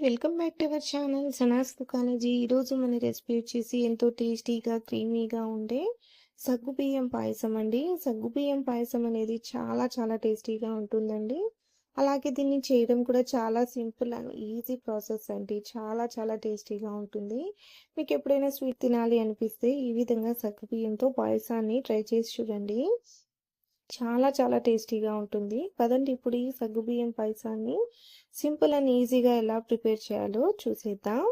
Welcome back to our channel Sanas కుకాలజీ. ఈరోజు మన recipe వచ్చేసి ఎంతో టేస్టీగా క్రీమీగా ఉండే సగ్గుబియ్యం పాయసం అండి. సగ్గుబియ్యం పాయసం అనేది చాలా చాలా టేస్టీగా ఉంటుందండి. అలాగే దీన్ని చేయడం కూడా చాలా సింపుల్ అండ్ ఈజీ ప్రాసెస్ అండి. చాలా చాలా టేస్టీగా ఉంటుంది. మీకు ఎప్పుడైనా స్వీట్ తినాలి అనిపిస్తే ఈ విధంగా సగ్గుబియ్యంతో పాయసాన్ని ట్రై చేసి చూడండి. చాలా చాలా టేస్టీగా ఉంటుంది. పదండి ఇప్పుడు ఈ సగ్గుబియ్యం పాయసాన్ని సింపుల్ అండ్ ఈజీగా ఎలా ప్రిపేర్ చేయాలో చూసేద్దాం.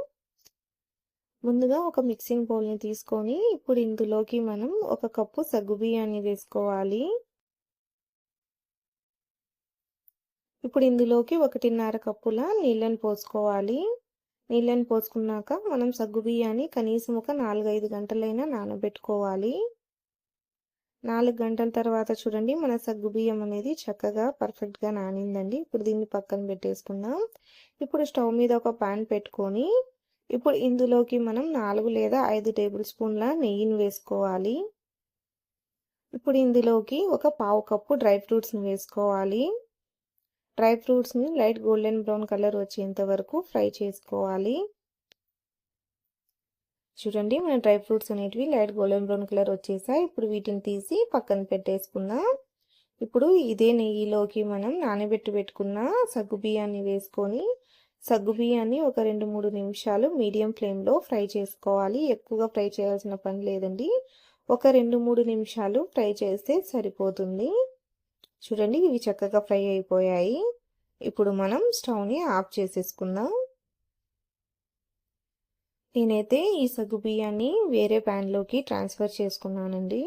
ముందుగా ఒక మిక్సింగ్ బౌల్ని తీసుకొని ఇప్పుడు ఇందులోకి మనం 1 కప్పు సగ్గుబియ్యాన్ని వేసుకోవాలి. ఇప్పుడు ఇందులోకి 1.5 కప్పుల నీళ్ళని పోసుకోవాలి. నీళ్ళని పోసుకున్నాక మనం సగ్గుబియ్యాన్ని కనీసం ఒక 4-5 గంటలైనా నానబెట్టుకోవాలి. 4 గంటల తర్వాత చూడండి మన సగ్గుబియ్యం అనేది చక్కగా పర్ఫెక్ట్గా నానిందండి. ఇప్పుడు దీన్ని పక్కన పెట్టేసుకుందాం. ఇప్పుడు స్టవ్ మీద ఒక పాన్ పెట్టుకొని ఇప్పుడు ఇందులోకి మనం 4 లేదా 5 టేబుల్ స్పూన్ల నెయ్యిని వేసుకోవాలి. ఇప్పుడు ఇందులోకి ఒక పావు కప్పు డ్రై ఫ్రూట్స్ని వేసుకోవాలి. డ్రై ఫ్రూట్స్ని లైట్ గోల్డెన్ బ్రౌన్ కలర్ వచ్చేంత వరకు ఫ్రై చేసుకోవాలి. చూడండి మన డ్రై ఫ్రూట్స్ అనేటివి లైట్ గోల్డెన్ బ్రౌన్ కలర్ వచ్చేసాయి. ఇప్పుడు వీటిని తీసి పక్కన పెట్టేసుకుందాం. ఇప్పుడు ఇదే నెయ్యిలోకి మనం పెట్టుకున్న సగ్గుబియ్యాన్ని వేసుకొని సగ్గుబియ్యాన్ని ఒక 2-3 నిమిషాలు మీడియం ఫ్లేమ్లో ఫ్రై చేసుకోవాలి. ఎక్కువగా ఫ్రై చేయాల్సిన పని లేదండి. ఒక 2-3 నిమిషాలు ఫ్రై చేస్తే సరిపోతుంది. చూడండి ఇవి చక్కగా ఫ్రై అయిపోయాయి. ఇప్పుడు మనం స్టవ్ని ఆఫ్ చేసేసుకుందాం. నేనైతే ఈ సగ్గుబియ్యాన్ని వేరే ప్యాన్లోకి ట్రాన్స్ఫర్ చేసుకున్నానండి.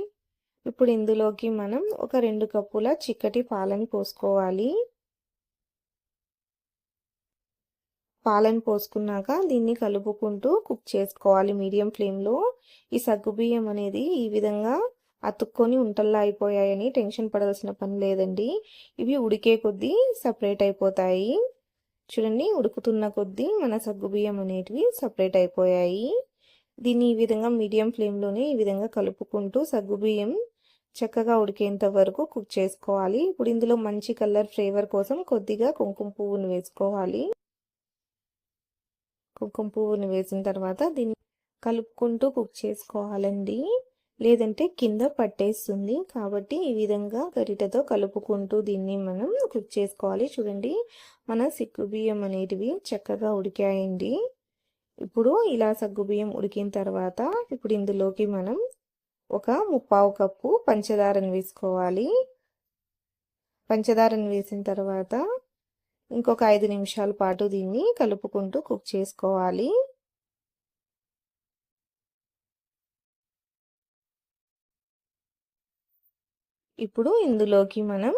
ఇప్పుడు ఇందులోకి మనం ఒక 2 కప్పుల చిక్కటి పాలని పోసుకోవాలి. పాలను పోసుకున్నాక దీన్ని కలుపుకుంటూ కుక్ చేసుకోవాలి మీడియం ఫ్లేమ్లో. ఈ సగ్గుబియ్యం అనేది ఈ విధంగా అతుక్కొని ఉంటల్లా అయిపోయాయని టెన్షన్ పడాల్సిన పని లేదండి. ఇవి ఉడికే కొద్దీ సపరేట్ అయిపోతాయి. చూడండి ఉడుకుతున్న కొద్దీ మన సగ్గుబియ్యం అనేటివి సపరేట్ అయిపోయాయి. దీన్ని ఈ విధంగా మీడియం ఫ్లేమ్లోనే ఈ విధంగా కలుపుకుంటూ సగ్గుబియ్యం చక్కగా ఉడికేంత వరకు కుక్ చేసుకోవాలి. ఇప్పుడు ఇందులో మంచి కలర్ ఫ్లేవర్ కోసం కొద్దిగా కుంకుమ పువ్వును వేసుకోవాలి. కుంకుమ పువ్వును వేసిన తర్వాత దీన్ని కలుపుకుంటూ కుక్ చేసుకోవాలండి. లేదంటే కింద పట్టేస్తుంది. కాబట్టి ఈ విధంగా గరిటెతో కలుపుకుంటూ దీన్ని మనం కుక్ చేసుకోవాలి. చూడండి మన సగ్గుబియ్యం అనేటివి చక్కగా ఉడికాయండి. ఇప్పుడు ఇలా సగ్గుబియ్యం ఉడికిన తర్వాత ఇప్పుడు ఇందులోకి మనం ఒక 3/4 కప్పు పంచదారను వేసుకోవాలి. పంచదారను వేసిన తర్వాత ఇంకొక 5 నిమిషాల పాటు దీన్ని కలుపుకుంటూ కుక్ చేసుకోవాలి. ఇప్పుడు ఇందులోకి మనం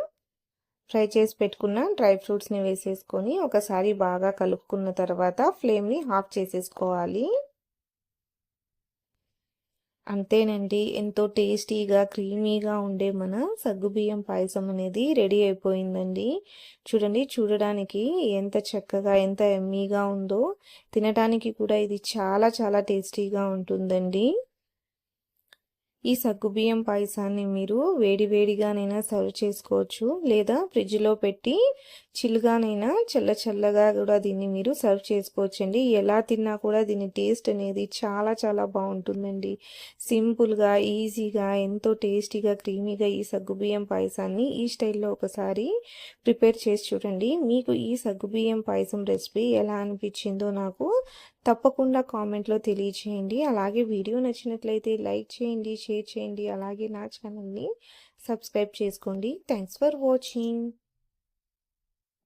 ఫ్రై చేసి పెట్టుకున్న డ్రై ఫ్రూట్స్ని వేసేసుకొని ఒకసారి బాగా కలుపుకున్న తర్వాత ఫ్లేమ్ని ఆఫ్ చేసేసుకోవాలి. అంతేనండి, ఎంతో టేస్టీగా క్రీమీగా ఉండే మన సగ్గుబియ్యం పాయసం అనేది రెడీ అయిపోయిందండి. చూడండి చూడడానికి ఎంత చక్కగా ఎంత ఎమ్మీగా ఉందో, తినడానికి కూడా ఇది చాలా చాలా టేస్టీగా ఉంటుందండి. ఈ సగ్గుబియ్యం పాయసాన్ని మీరు వేడివేడిగానైనా సర్వ్ చేసుకోవచ్చు, లేదా ఫ్రిడ్జ్లో పెట్టి చిల్లుగానైనా చల్లగా కూడా దీన్ని మీరు సర్వ్ చేసుకోవచ్చండి. ఎలా తిన్నా కూడా దీని టేస్ట్ అనేది చాలా చాలా బాగుంటుందండి. సింపుల్గా ఈజీగా ఎంతో టేస్టీగా క్రీమీగా ఈ సగ్గుబియ్యం పాయసాన్ని ఈ స్టైల్లో ఒకసారి ప్రిపేర్ చేసి చూడండి. మీకు ఈ సగ్గుబియ్యం పాయసం రెసిపీ ఎలా అనిపించిందో నాకు తప్పకుండా కామెంట్లో తెలియచేయండి. అలాగే వీడియో నచ్చినట్లయితే లైక్ చేయండి, షేర్ చేయండి. అలాగే నా ఛానల్ని సబ్స్క్రైబ్ చేసుకోండి. Thanks for watching.